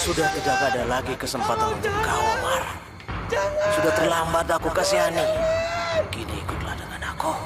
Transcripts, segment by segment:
Sudah tidak ada lagi kesempatan untuk kau, Omar. Sudah terlambat aku kasihani. Kini ikutlah dengan aku.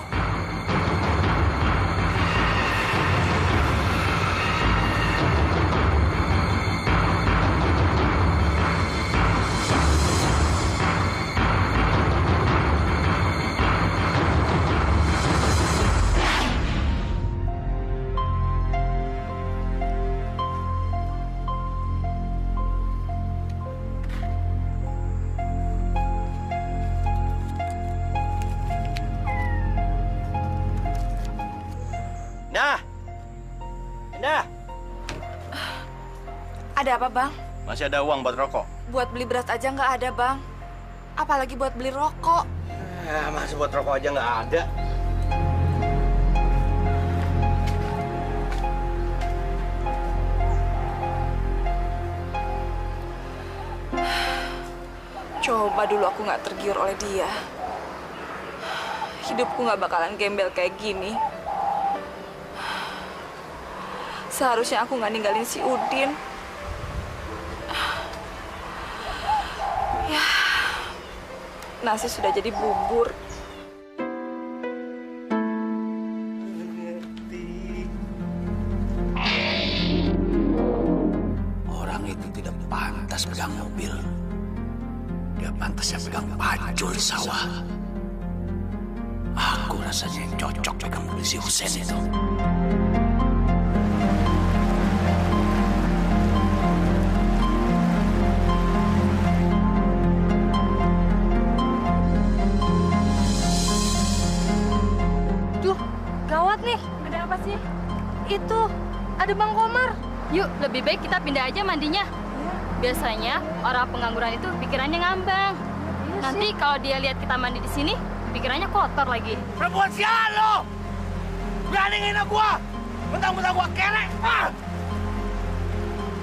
Nah, Indah, Ada apa, Bang? masih ada uang buat rokok? Buat beli beras aja nggak ada, Bang. Apalagi buat beli rokok. Masih buat rokok aja nggak ada. Coba dulu aku nggak tergiur oleh dia. Hidupku nggak bakalan gembel kayak gini. Seharusnya aku nggak ninggalin si Udin. Ya, nasi sudah jadi bubur. Orang itu tidak pantas pegang mobil. Dia pantasnya pegang pacul sawah. Aku rasanya yang cocok pegang mobil si Husen itu. Duh, gawat nih. Ada apa sih? Itu, ada Bang Komar. Yuk, lebih baik kita pindah aja mandinya. Biasanya orang pengangguran itu pikirannya ngambang. Nanti kalau dia lihat kita mandi di sini, pikirannya kotor lagi. Perempuan sialan lo! Berani ngina gua! Mentang-mentang gua kelek!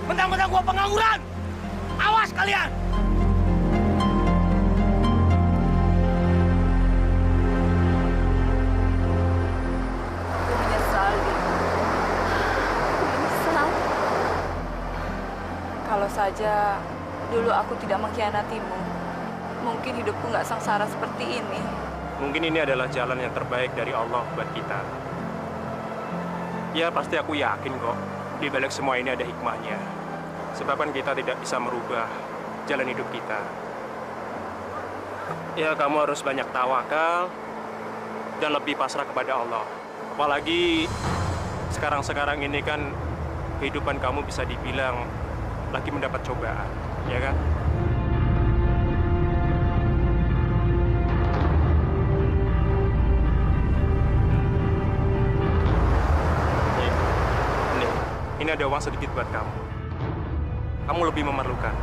Mentang-mentang gua pengangguran! Awas kalian! Aku menyesal, Din. Aku menyesal. Kalau saja dulu aku tidak mengkhianatimu, mungkin hidupku nggak sengsara seperti ini. Mungkin ini adalah jalan yang terbaik dari Allah buat kita. Ya, pasti aku yakin kok, di balik semua ini ada hikmahnya. Sebab kan kita tidak bisa merubah jalan hidup kita. Ya, kamu harus banyak tawakal dan lebih pasrah kepada Allah. Apalagi sekarang-sekarang ini kan kehidupan kamu bisa dibilang lagi mendapat cobaan, ya kan? Ini ada uang sedikit buat kamu. Kamu lebih memerlukan.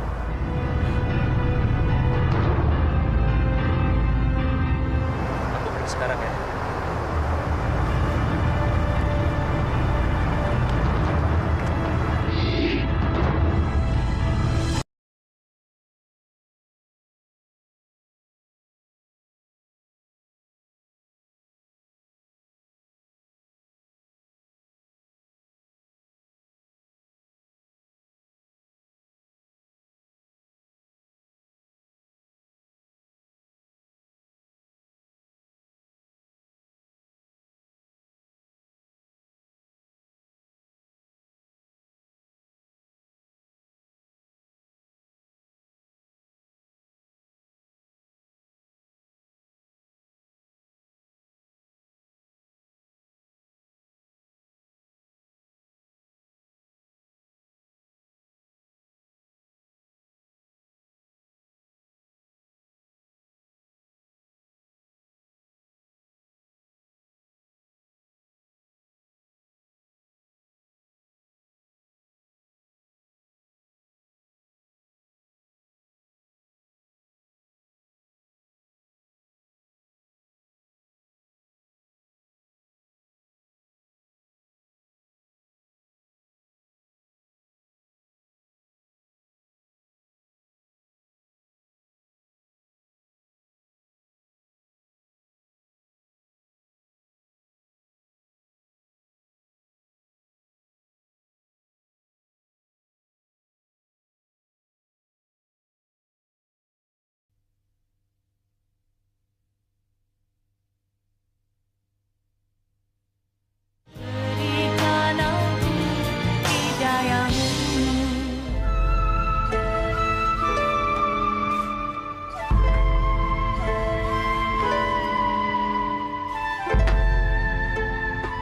Aku pergi sekarang ya.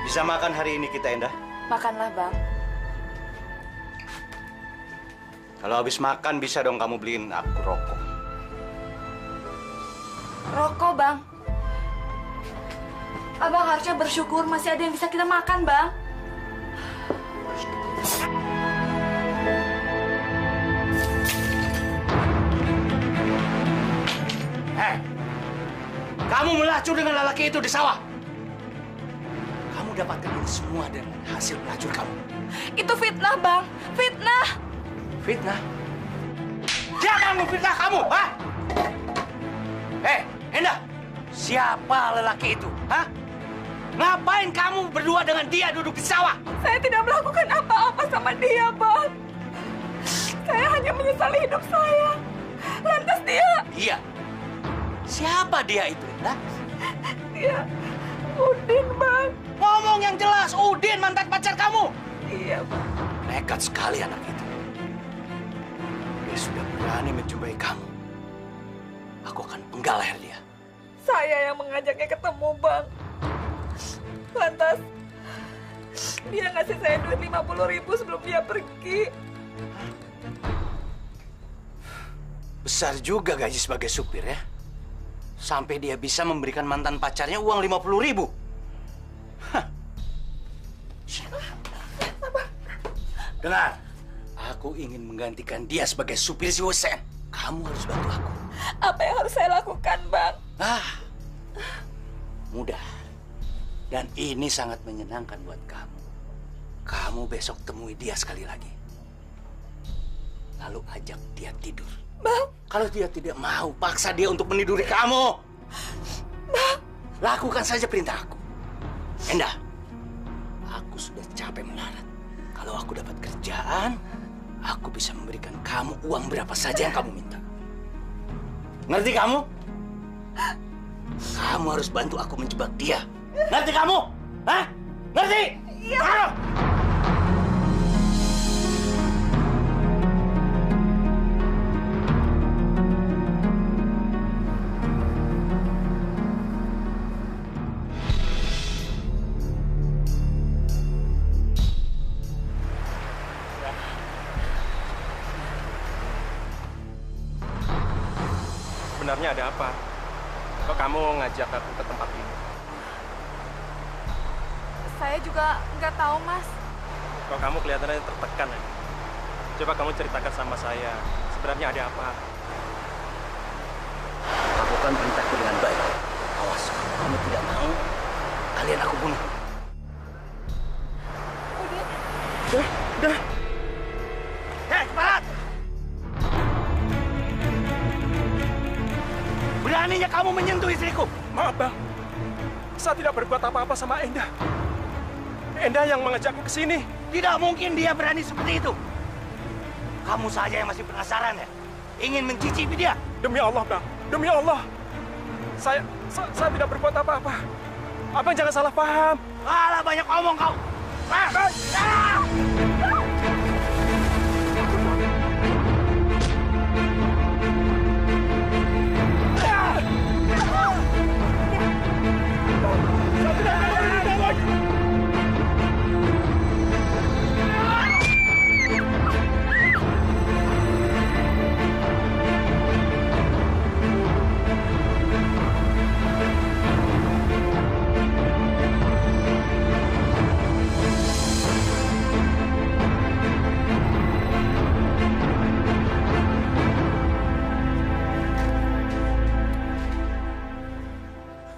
Bisa makan hari ini kita, Endah? Makanlah, Bang. Kalau habis makan bisa dong kamu beliin aku rokok. Rokok, Bang. Abang harusnya bersyukur masih ada yang bisa kita makan, Bang. Hei, kamu melacur dengan lelaki itu di sawah. Kamu dapatkan ini semua dengan hasil melacur kamu. Itu fitnah, Bang. Fitnah. Fitnah? Siapa yang memfitnah kamu, ha? Hei, Endah, siapa lelaki itu, ha? Ngapain kamu berdua dengan dia duduk di sawah? Saya tidak melakukan apa-apa sama dia, Bang. Saya hanya menyesali hidup saya. Lantas dia... Dia? Siapa dia itu, Endah? Dia... Udin, Bang. Ngomong yang jelas, Udin mantan pacar kamu. Iya, Bang. Nekat sekali anak itu. Dia sudah berani menjumpai kamu. Aku akan penggal leher dia. Saya yang mengajaknya ketemu, Bang. Lantas, dia ngasih saya duit 50.000 sebelum dia pergi. Besar juga gaji sebagai supir ya. Sampai dia bisa memberikan mantan pacarnya uang 50.000. Hah. Dengar, aku ingin menggantikan dia sebagai supir si Husen. Kamu harus bantu aku. Apa yang harus saya lakukan, Bang? Mudah. Dan ini sangat menyenangkan buat kamu. Kamu besok temui dia sekali lagi. Lalu ajak dia tidur. Bang. Kalau dia tidak mau, paksa dia untuk meniduri kamu. Bang. Lakukan saja perintah aku. Endah, aku sudah capek melarat. Kalau aku dapat kerjaan, aku bisa memberikan kamu uang berapa saja yang kamu minta. Ngerti kamu? Kamu harus bantu aku menjebak dia. Ngerti kamu? Hah? Ngerti? Iya. Ayo. Sebenarnya ada apa? Kok kamu ngajak aku ke tempat ini? Saya juga nggak tahu, Mas. Kok kamu kelihatannya tertekan ya? Coba kamu ceritakan sama saya. Sebenarnya ada apa? Lakukan perintahku dengan baik. Awas, kalau kamu tidak mau, kalian aku bunuh. Udah. Hei, Barat! Beraninya kamu menyentuh istriku. Maaf, Bang. Saya tidak berbuat apa-apa sama Endah. Endah yang mengajakku ke sini. Tidak mungkin dia berani seperti itu. Kamu saja yang masih penasaran ya? Ingin mencicipi dia? Demi Allah, Bang. Demi Allah. Saya tidak berbuat apa-apa. Abang jangan salah paham. Alah, banyak omong kau.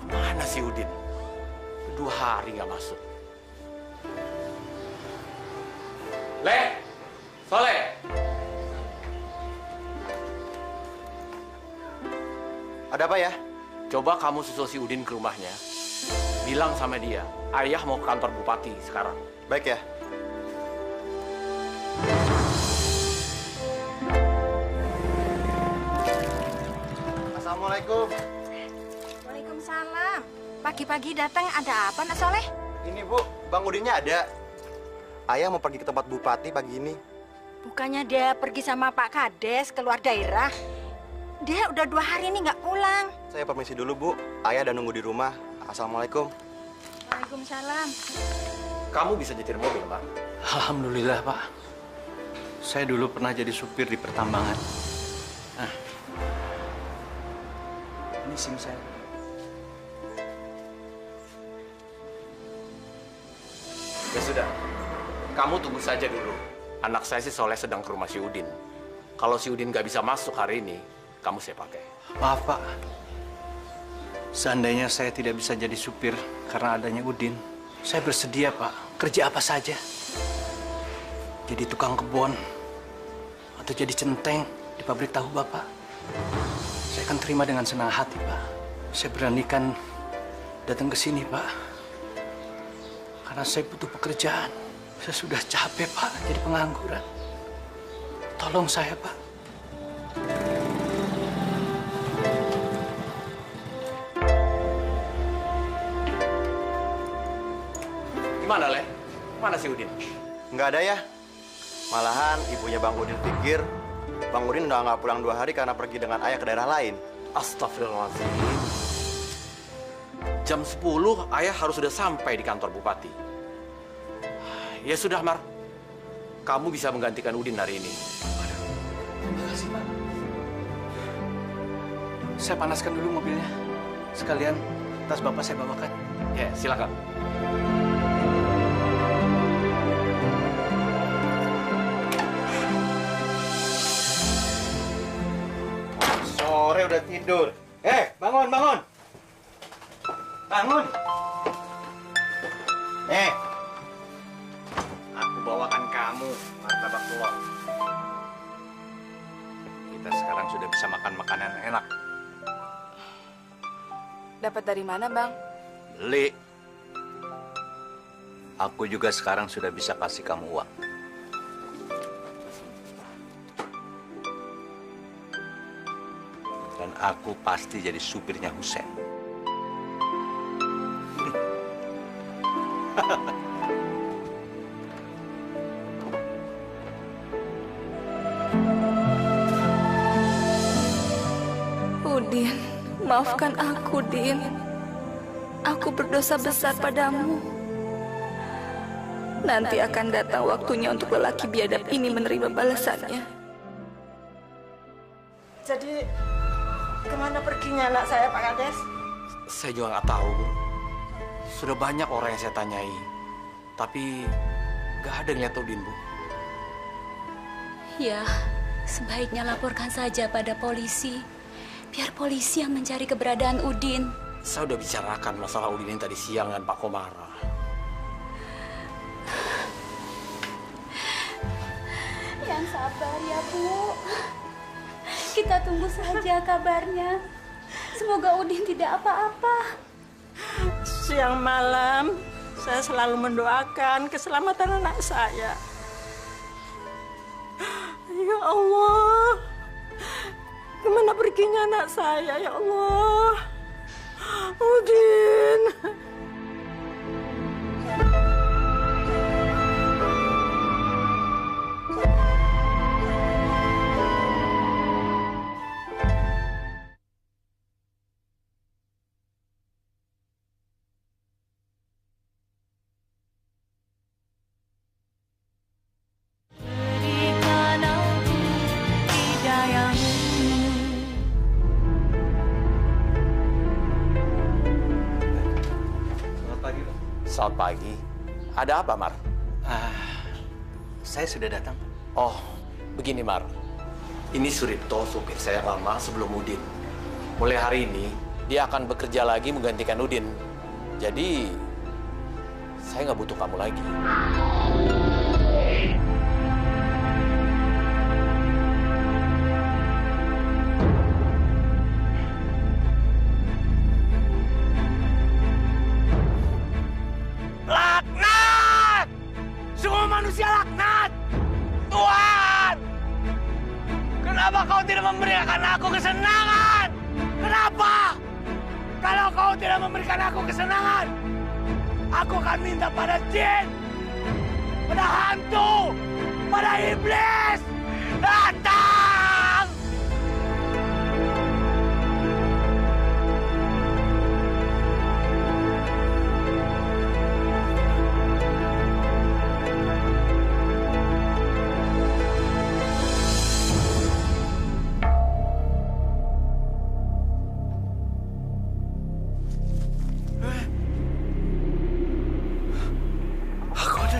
Mana si Udin? 2 hari nggak masuk. Le, Soleh. Ada apa ya? Coba kamu susul si Udin ke rumahnya. Bilang sama dia, ayah mau ke kantor bupati sekarang. Baik ya. Assalamualaikum. Waalaikumsalam. Pagi-pagi datang ada apa, Nak Soleh? Ini Bu, Bang Udinnya ada. Ayah mau pergi ke tempat bupati pagi ini. Bukannya dia pergi sama Pak Kades keluar daerah? Dia udah 2 hari ini nggak pulang. Saya permisi dulu Bu. Ayah udah nunggu di rumah. Assalamualaikum. Waalaikumsalam. Kamu bisa nyetir mobil, Mar? Alhamdulillah, Pak. Saya dulu pernah jadi supir di pertambangan. Nah, ini SIM saya. Ya sudah, kamu tunggu saja dulu. Anak saya si Soleh sedang ke rumah si Udin. Kalau si Udin nggak bisa masuk hari ini, kamu saya pakai. Maaf, Pak. Seandainya saya tidak bisa jadi supir karena adanya Udin, saya bersedia, Pak. Kerja apa saja. Jadi tukang kebun, atau jadi centeng di pabrik tahu Bapak. Saya akan terima dengan senang hati, Pak. Saya beranikan datang ke sini, Pak. Karena saya butuh pekerjaan. Saya sudah capek, Pak, jadi pengangguran. Tolong saya, Pak. Gimana, Le? Mana si Udin? Nggak ada ya. Malahan ibunya Bang Udin pikir Bang Udin udah nggak pulang 2 hari karena pergi dengan ayah ke daerah lain. Astagfirullahaladzim. Jam 10, ayah harus sudah sampai di kantor bupati. Ya sudah, Mar. Kamu bisa menggantikan Udin hari ini. Makasih, Pak. Saya panaskan dulu mobilnya. Sekalian tas Bapak saya bawakan. Ya, silakan. Sore udah tidur. Bangun, bangun. Bangun. Aku bawakan kamu martabak telur. Kita sekarang sudah bisa makan makanan enak. Dapat dari mana, Bang? Beli. Aku juga sekarang sudah bisa kasih kamu uang. Dan aku pasti jadi supirnya Husen. Udin, maafkan aku, Din. Aku berdosa besar padamu. Nanti akan datang waktunya untuk lelaki biadab ini menerima balasannya. Jadi, kemana perginya anak saya, Pak Kades? Saya juga nggak tahu, Bu. Sudah banyak orang yang saya tanyai. Tapi nggak ada yang lihat Udin, Bu. Ya, sebaiknya laporkan saja pada polisi. Biar polisi yang mencari keberadaan Udin. Saya udah bicarakan masalah Udin ini tadi siang dengan Pak Komara. Yang sabar ya, Bu. Kita tunggu saja kabarnya. Semoga Udin tidak apa-apa. Siang malam, saya selalu mendoakan keselamatan anak saya. Ya Allah, kemana perginya anak saya, ya Allah? Udin. Selamat pagi. Ada apa, Mar? Saya sudah datang. Oh, begini, Mar. Ini Suripto, supir saya yang lama sebelum Udin. Mulai hari ini, dia akan bekerja lagi menggantikan Udin. Jadi, saya nggak butuh kamu lagi. Laknat! Semua manusia laknat! Tuhan! Kenapa kau tidak memberikan aku kesenangan? Kenapa? Kalau kau tidak memberikan aku kesenangan, aku akan minta pada jin, pada hantu, pada iblis. Datang!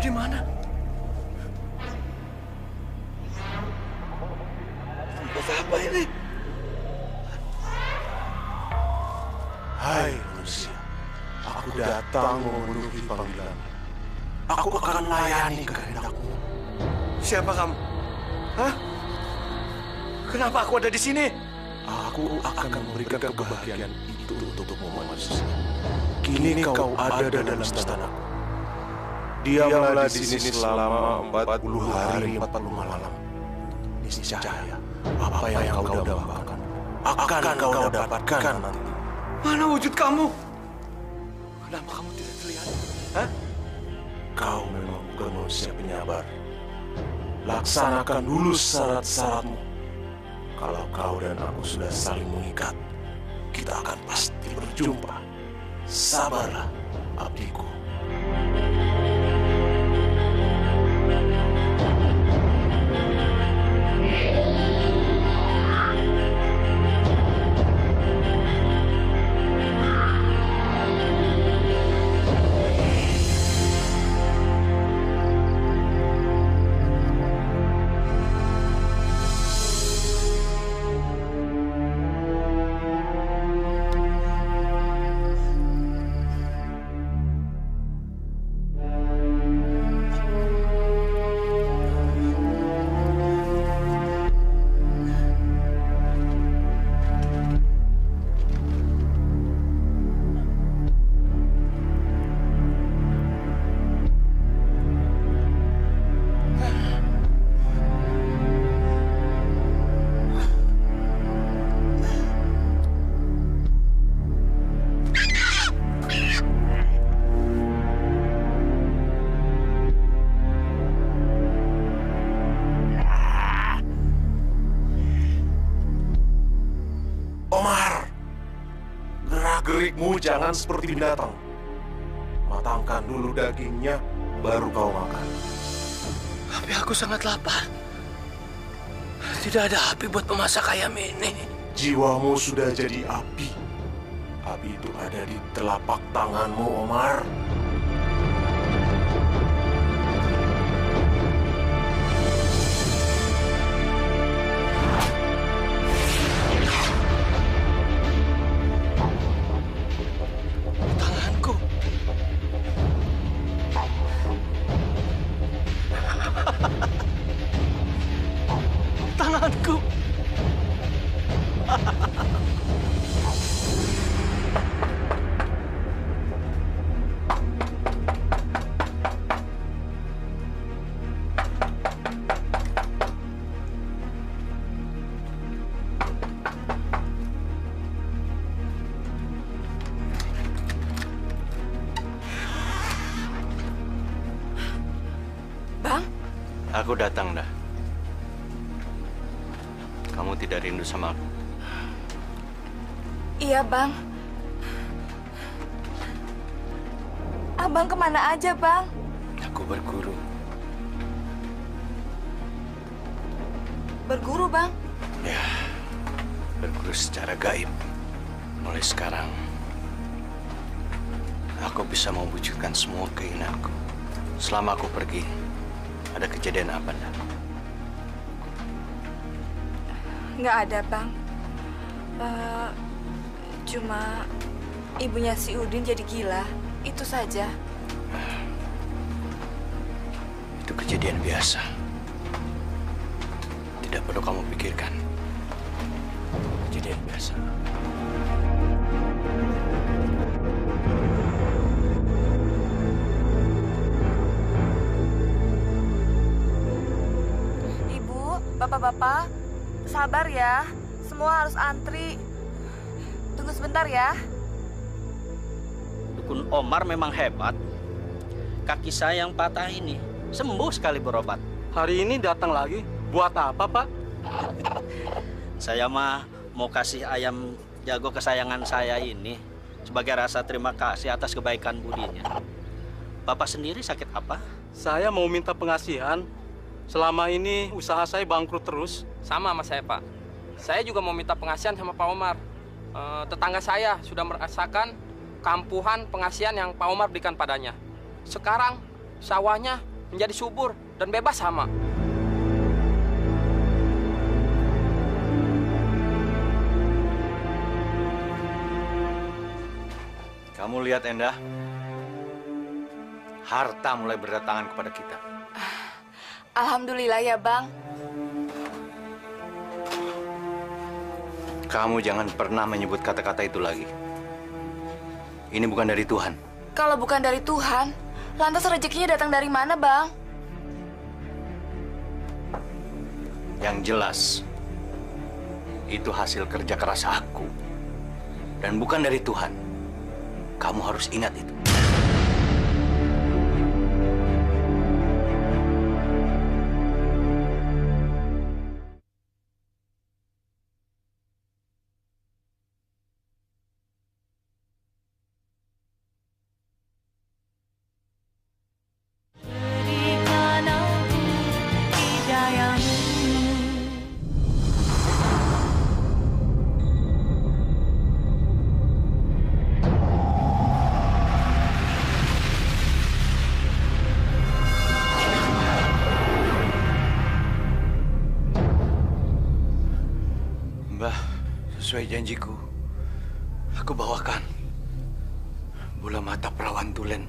di mana? Tempat apa ini? Hai manusia, aku datang memenuhi panggilan. Aku akan melayani kehendakmu. Siapa kamu? Hah? Kenapa aku ada di sini? Aku akan memberikan kebahagiaan itu untukmu manusia. Kini kau ada dalam istanaku. Diamlah di sini selama 40 hari 40 malam. Niscaya apa yang kau dambakan akan kau dapatkan nanti. Mana wujud kamu? Kenapa kamu tidak terlihat? Hah? Kau memang bukan manusia penyabar. Laksanakan dulu syarat-syaratmu. Kalau kau dan aku sudah saling mengikat, kita akan pasti berjumpa. Sabarlah, abdiku. Gerikmu jangan seperti binatang. Matangkan dulu dagingnya, baru kau makan. Tapi aku sangat lapar. Tidak ada api buat memasak ayam ini. Jiwamu sudah jadi api. Api itu ada di telapak tanganmu, Omar. Tanganku. Bang? Aku datang dah. Kamu tidak rindu sama aku? Iya, Bang. Abang kemana aja, Bang? Aku berguru. Berguru, Bang? Ya, berguru secara gaib. Mulai sekarang, aku bisa mewujudkan semua keinginanku. Selama aku pergi, ada kejadian apa, Nda? Nggak ada, Bang. Cuma ibunya si Udin jadi gila. Itu saja. Itu kejadian biasa. Tidak perlu kamu pikirkan. Kejadian biasa. Ibu, bapak-bapak, sabar ya. Semua harus antri. Tunggu sebentar ya. Dukun Omar memang hebat. Kaki saya yang patah ini sembuh sekali berobat. Hari ini datang lagi. Buat apa, Pak? Saya mah mau kasih ayam jago kesayangan saya ini sebagai rasa terima kasih atas kebaikan budinya. Bapak sendiri sakit apa? Saya mau minta pengasihan. Selama ini usaha saya bangkrut terus. Sama saya, Pak. Saya juga mau minta pengasihan sama Pak Omar. Tetangga saya sudah merasakan kampuhan pengasihan yang Pak Omar berikan padanya. Sekarang sawahnya menjadi subur dan bebas hama. Kamu lihat, Endah, harta mulai berdatangan kepada kita. Alhamdulillah ya, Bang. Kamu jangan pernah menyebut kata-kata itu lagi. Ini bukan dari Tuhan. Kalau bukan dari Tuhan, lantas rezekinya datang dari mana, Bang? Yang jelas, itu hasil kerja keras aku. Dan bukan dari Tuhan. Kamu harus ingat itu. Sesuai janjiku, aku bawakan bola mata perawan tulen.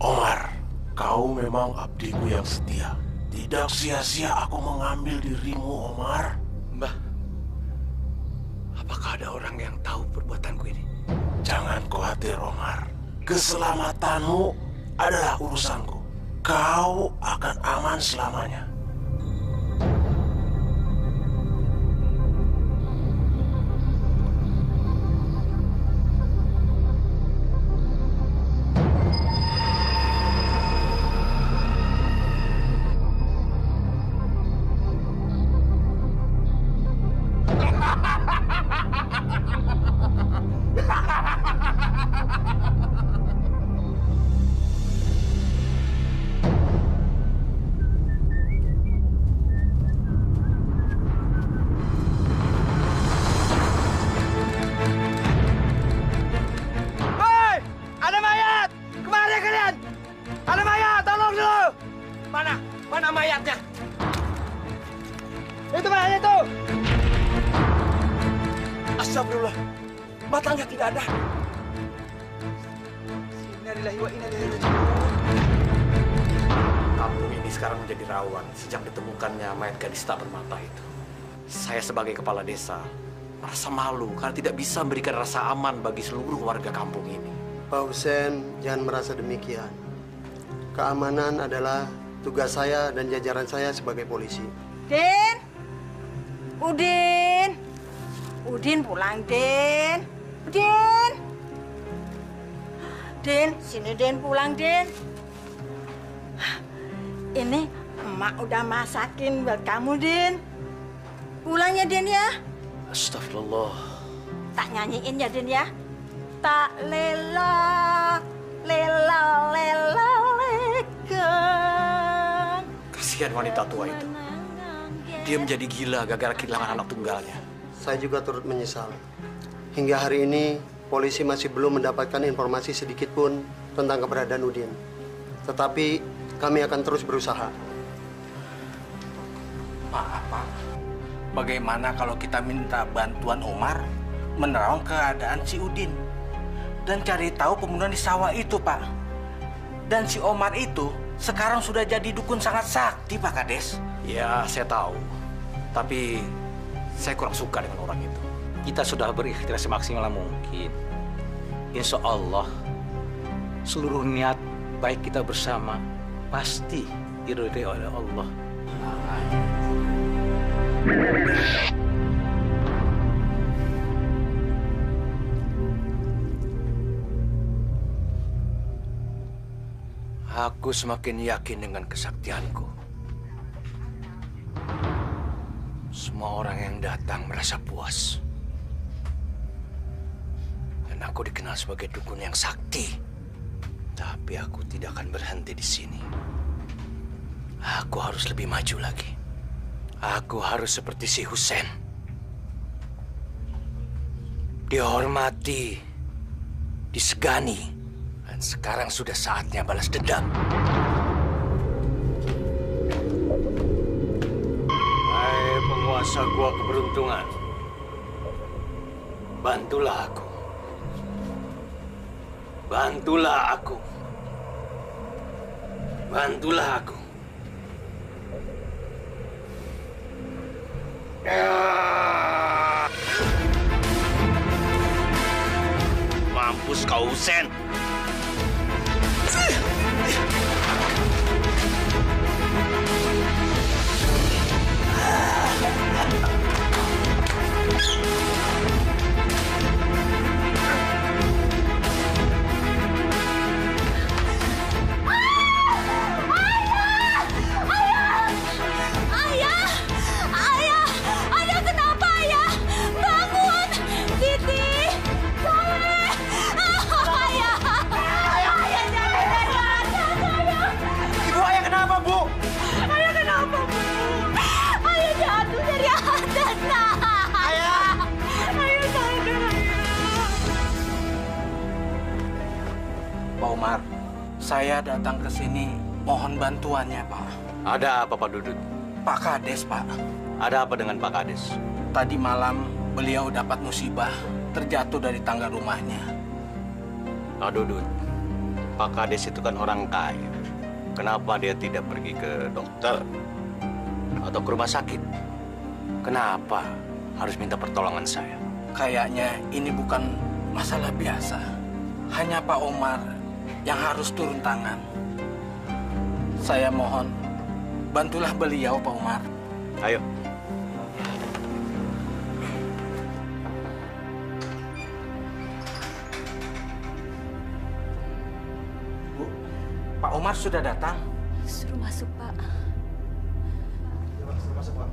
Omar, kau memang abdiku yang setia. Tidak sia-sia aku mengambil dirimu, Omar. Mbah, apakah ada orang yang tahu perbuatanku ini? Jangan khawatir, Omar. Keselamatanmu adalah urusanku. Kau akan aman selamanya. Mana mayatnya? Itu mayat itu! Astagfirullah, batangnya tidak ada. Innalillahi wa inna ilaihi raji'un. Kampung ini sekarang menjadi rawan sejak ditemukannya mayat gadis tak bermata itu. Saya sebagai kepala desa merasa malu karena tidak bisa memberikan rasa aman bagi seluruh warga kampung ini. Pak Husen, jangan merasa demikian. Keamanan adalah tugas saya dan jajaran saya sebagai polisi. Din! Udin! Udin pulang, Din! Udin! Din, sini Din pulang, Din. Ini emak udah masakin buat kamu, Din. Pulang ya, Din ya. Astagfirullah. Tak nyanyiin ya, Din ya. Tak lela, lela, lela, lekan. Kasihan wanita tua itu. Dia menjadi gila gara-gara kehilangan anak tunggalnya. Saya juga turut menyesal. Hingga hari ini, polisi masih belum mendapatkan informasi sedikit pun tentang keberadaan Udin. Tetapi kami akan terus berusaha. Pak, bagaimana kalau kita minta bantuan Omar menerawang keadaan si Udin dan cari tahu pembunuhan di sawah itu, Pak. Dan si Omar itu sekarang sudah jadi dukun sangat sakti, Pak Kades. Ya, saya tahu. Tapi saya kurang suka dengan orang itu. Kita sudah berikhtiar semaksimal mungkin. Insya Allah, seluruh niat baik kita bersama pasti diridhoi oleh Allah. Aku semakin yakin dengan kesaktianku. Semua orang yang datang merasa puas. Dan aku dikenal sebagai dukun yang sakti. Tapi aku tidak akan berhenti di sini. Aku harus lebih maju lagi. Aku harus seperti si Husen. dihormati, disegani, dan sekarang sudah saatnya balas dendam. Hai penguasa gua keberuntungan, bantulah aku. Bantulah aku. Bantulah aku. Mampus kau, Sen. Pak Umar, saya datang ke sini mohon bantuannya, Pak. Ada apa, Pak Dudut? Pak Kades, Pak. Ada apa dengan Pak Kades? Tadi malam beliau dapat musibah terjatuh dari tangga rumahnya. Pak Dudut, Pak Kades itu kan orang kaya. Kenapa dia tidak pergi ke dokter atau ke rumah sakit? Kenapa harus minta pertolongan saya? Kayaknya ini bukan masalah biasa. Hanya Pak Umar yang harus turun tangan. Saya mohon, bantulah beliau, Pak Umar. Ayo. Bu, Pak Umar sudah datang. Suruh masuk, Pak. Suruh masuk, Pak.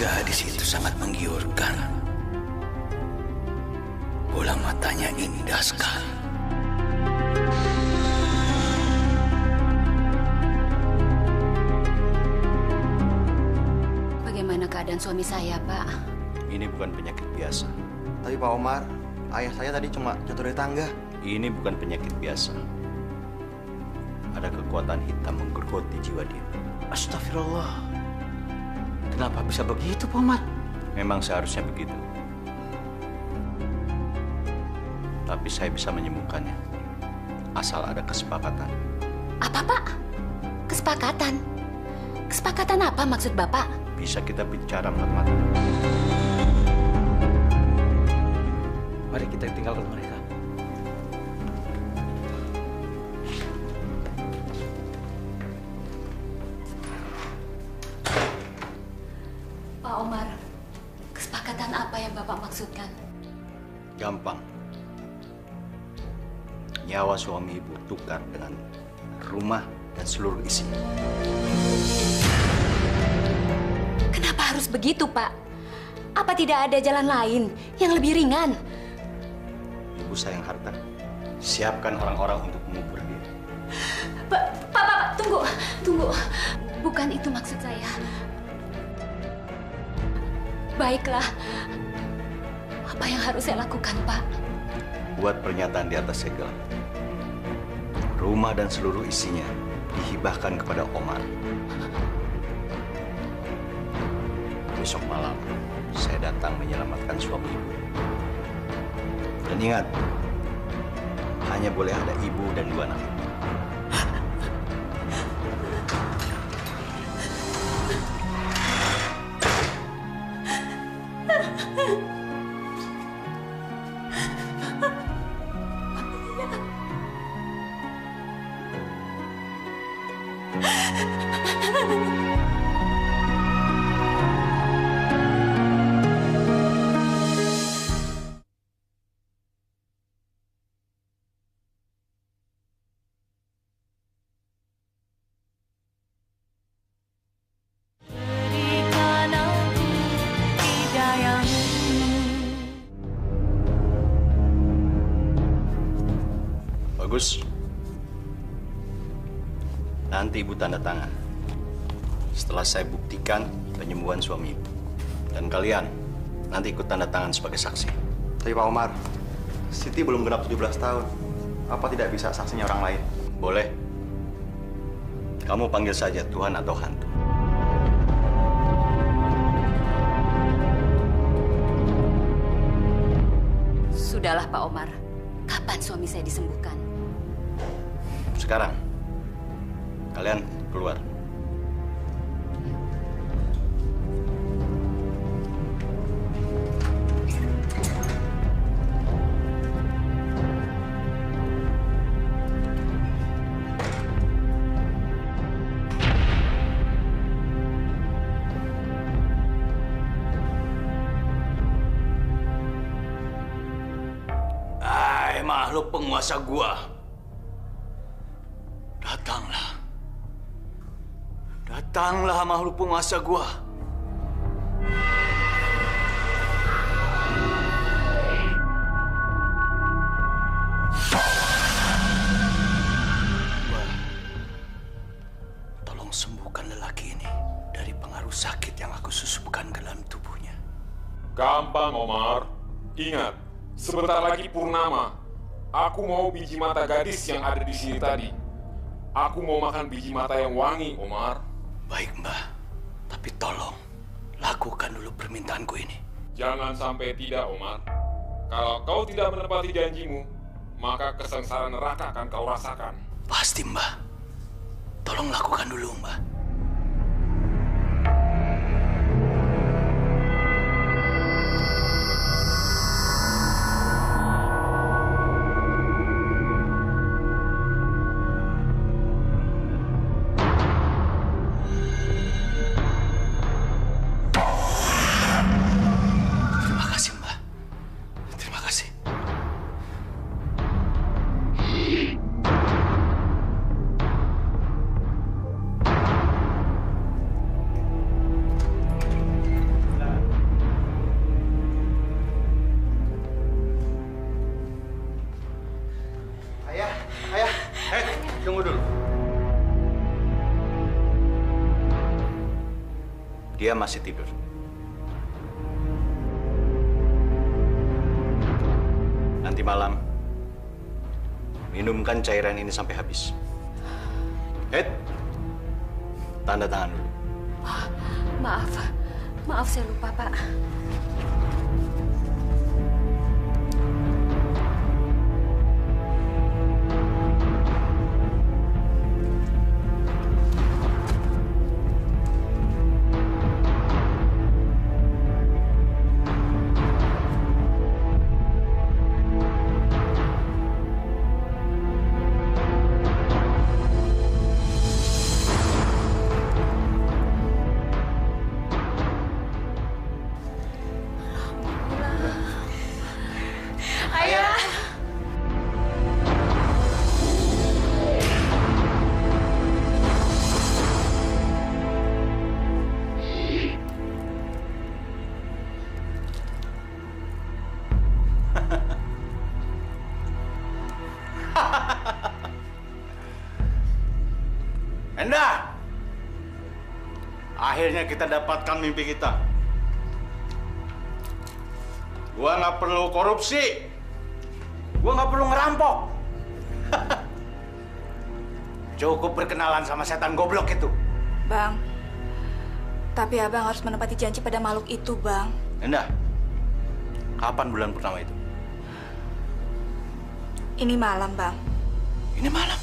Gadis itu sangat menggiurkan. Bola matanya indah sekali. Bagaimana keadaan suami saya, Pak? Ini bukan penyakit biasa. Tapi Pak Omar, ayah saya tadi cuma jatuh dari tangga. Ini bukan penyakit biasa. Ada kekuatan hitam menggerogoti jiwa dia. Astagfirullah. Kenapa bisa begitu, Pak Umar? Memang seharusnya begitu. Tapi saya bisa menyembuhkannya. Asal ada kesepakatan. Apa, Pak? Kesepakatan? Kesepakatan apa maksud Bapak? Bisa kita bicara mata-mata. Mari kita tinggalkan mereka. Pak Omar, kesepakatan apa yang Bapak maksudkan? Gampang. Nyawa suami ibu tukar dengan rumah dan seluruh isinya. Kenapa harus begitu, Pak? Apa tidak ada jalan lain yang lebih ringan? Ibu sayang harta. Siapkan orang-orang untuk mengubur dia. Pak, tunggu. Bukan itu maksud saya. Baiklah. Apa yang harus saya lakukan, Pak? Buat pernyataan di atas segel. Rumah dan seluruh isinya dihibahkan kepada Omar. Besok malam, saya datang menyelamatkan suami ibu. Dan ingat, hanya boleh ada ibu dan 2 anak. Bagus. Nanti Ibu tanda tangan. Setelah saya buktikan penyembuhan suami Ibu. Dan kalian nanti ikut tanda tangan sebagai saksi. Tapi Pak Omar, Siti belum genap 17 tahun. Apa tidak bisa saksinya orang lain? Boleh. Kamu panggil saja Tuhan atau hantu. Sudahlah Pak Omar. Kapan suami saya disembuhkan? Sekarang, kalian keluar. Makhluk penguasa gua. Datanglah. Datanglah makhluk penguasa gua. Tolong sembuhkan lelaki ini dari pengaruh sakit yang aku susupkan ke dalam tubuhnya. Gampang, Omar. Ingat, sebentar lagi purnama. Aku mau biji mata gadis yang ada di sini tadi. Aku mau makan biji mata yang wangi, Omar. Baik, Mbah. Tapi tolong, lakukan dulu permintaanku ini. Jangan sampai tidak, Omar. Kalau kau tidak menepati janjimu, maka kesengsaraan neraka akan kau rasakan. Pasti, Mbah. Tolong lakukan dulu, Mbah. Dia masih tidur. Nanti malam, minumkan cairan ini sampai habis. Tanda tangan dulu. Maaf saya lupa, Pak. Endah! Akhirnya kita dapatkan mimpi kita. Gua nggak perlu korupsi. Gua nggak perlu ngerampok. Cukup berkenalan sama setan goblok itu. Bang, tapi abang harus menepati janji pada makhluk itu, Bang. Endah, kapan bulan purnama itu? Ini malam, Bang. Ini malam?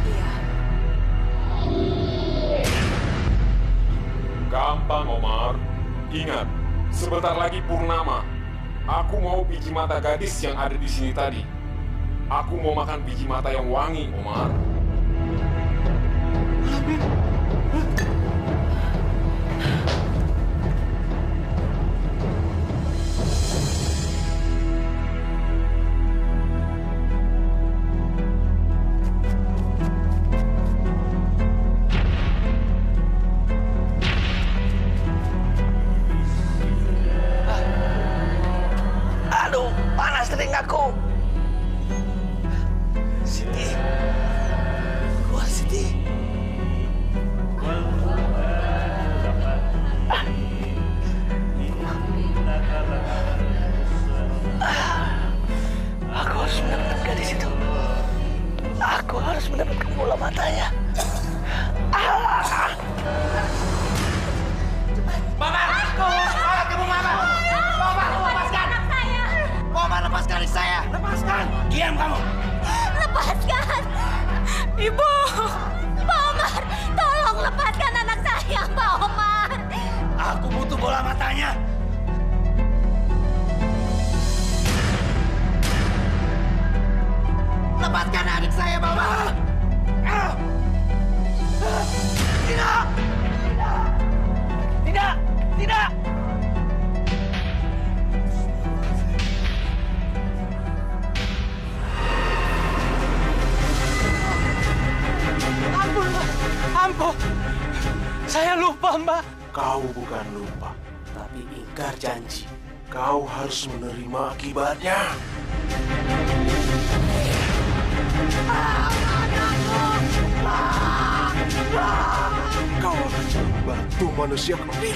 Iya. Gampang, Omar. Ingat, sebentar lagi purnama. Aku mau biji mata gadis yang ada di sini tadi. Aku mau makan biji mata yang wangi, Omar. Aduh, panas telingaku. Kau bukan lupa, tapi ingkar janji. kau harus menerima akibatnya. Kau akan jadi batu manusia kecil.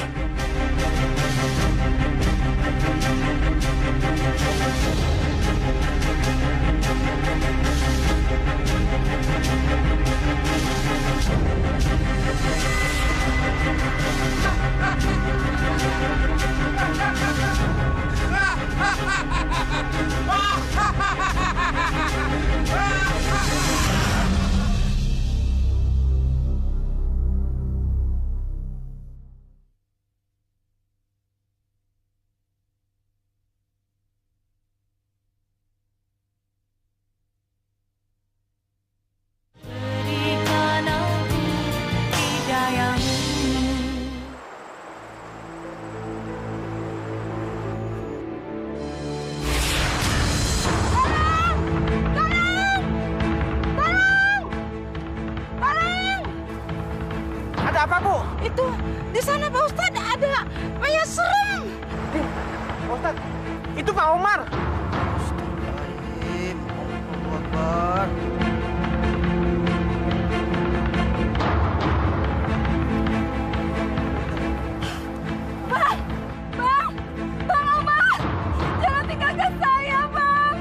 Ada apa, Bu? Itu di sana Pak Ustadz ada mayat serem. Pak Ustadz, itu Pak Omar. Bang! Bang! Bang Omar! Jangan tinggalkan saya, Bang!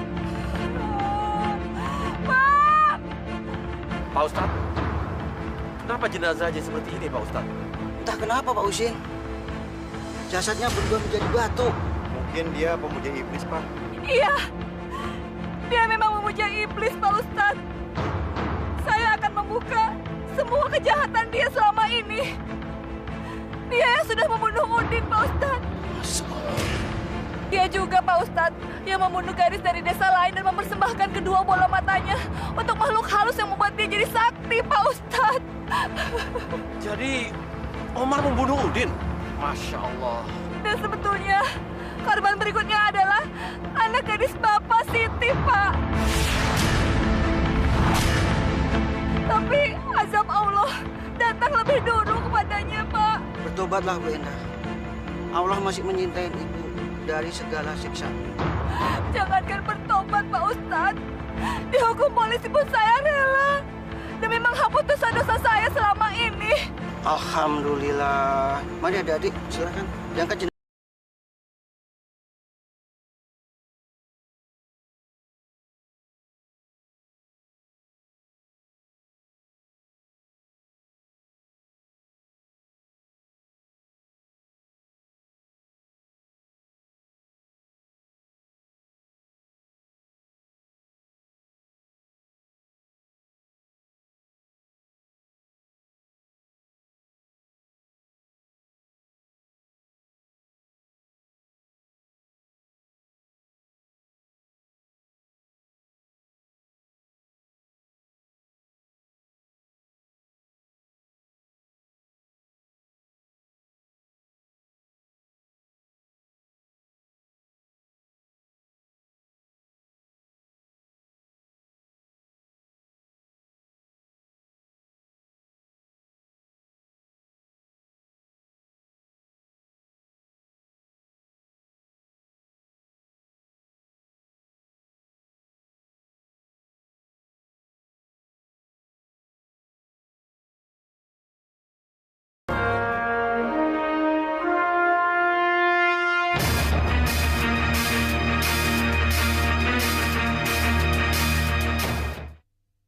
Bang! Pak Ustadz, kenapa jenazahnya seperti ini, Pak Ustadz? Entah kenapa, Pak Husin. Jasadnya berubah menjadi batu. Mungkin dia pemuja iblis, Pak. Iya, dia memang memuja iblis, Pak Ustadz. Saya akan membuka semua kejahatan dia selama ini. Dia yang sudah membunuh Udin, Pak Ustadz. Dia juga, Pak Ustadz, yang membunuh gadis dari desa lain dan mempersembahkan kedua bola matanya untuk makhluk halus yang membuat dia jadi sakti, Pak Ustadz. Jadi, Omar membunuh Udin? Masya Allah. Dan sebetulnya, korban berikutnya adalah anak gadis Bapak Siti, Pak. Tapi azab Allah datang lebih dulu kepadanya, Pak. Bertobatlah, Bu Endah. Allah masih menyintai Ibu dari segala siksa. Jangankan bertobat, Pak Ustadz. Dihukum polisi pun saya rela. Demi menghapus dosa-dosa saya selama ini. Alhamdulillah. Mari adik-adik, silakan diangkat jenazah.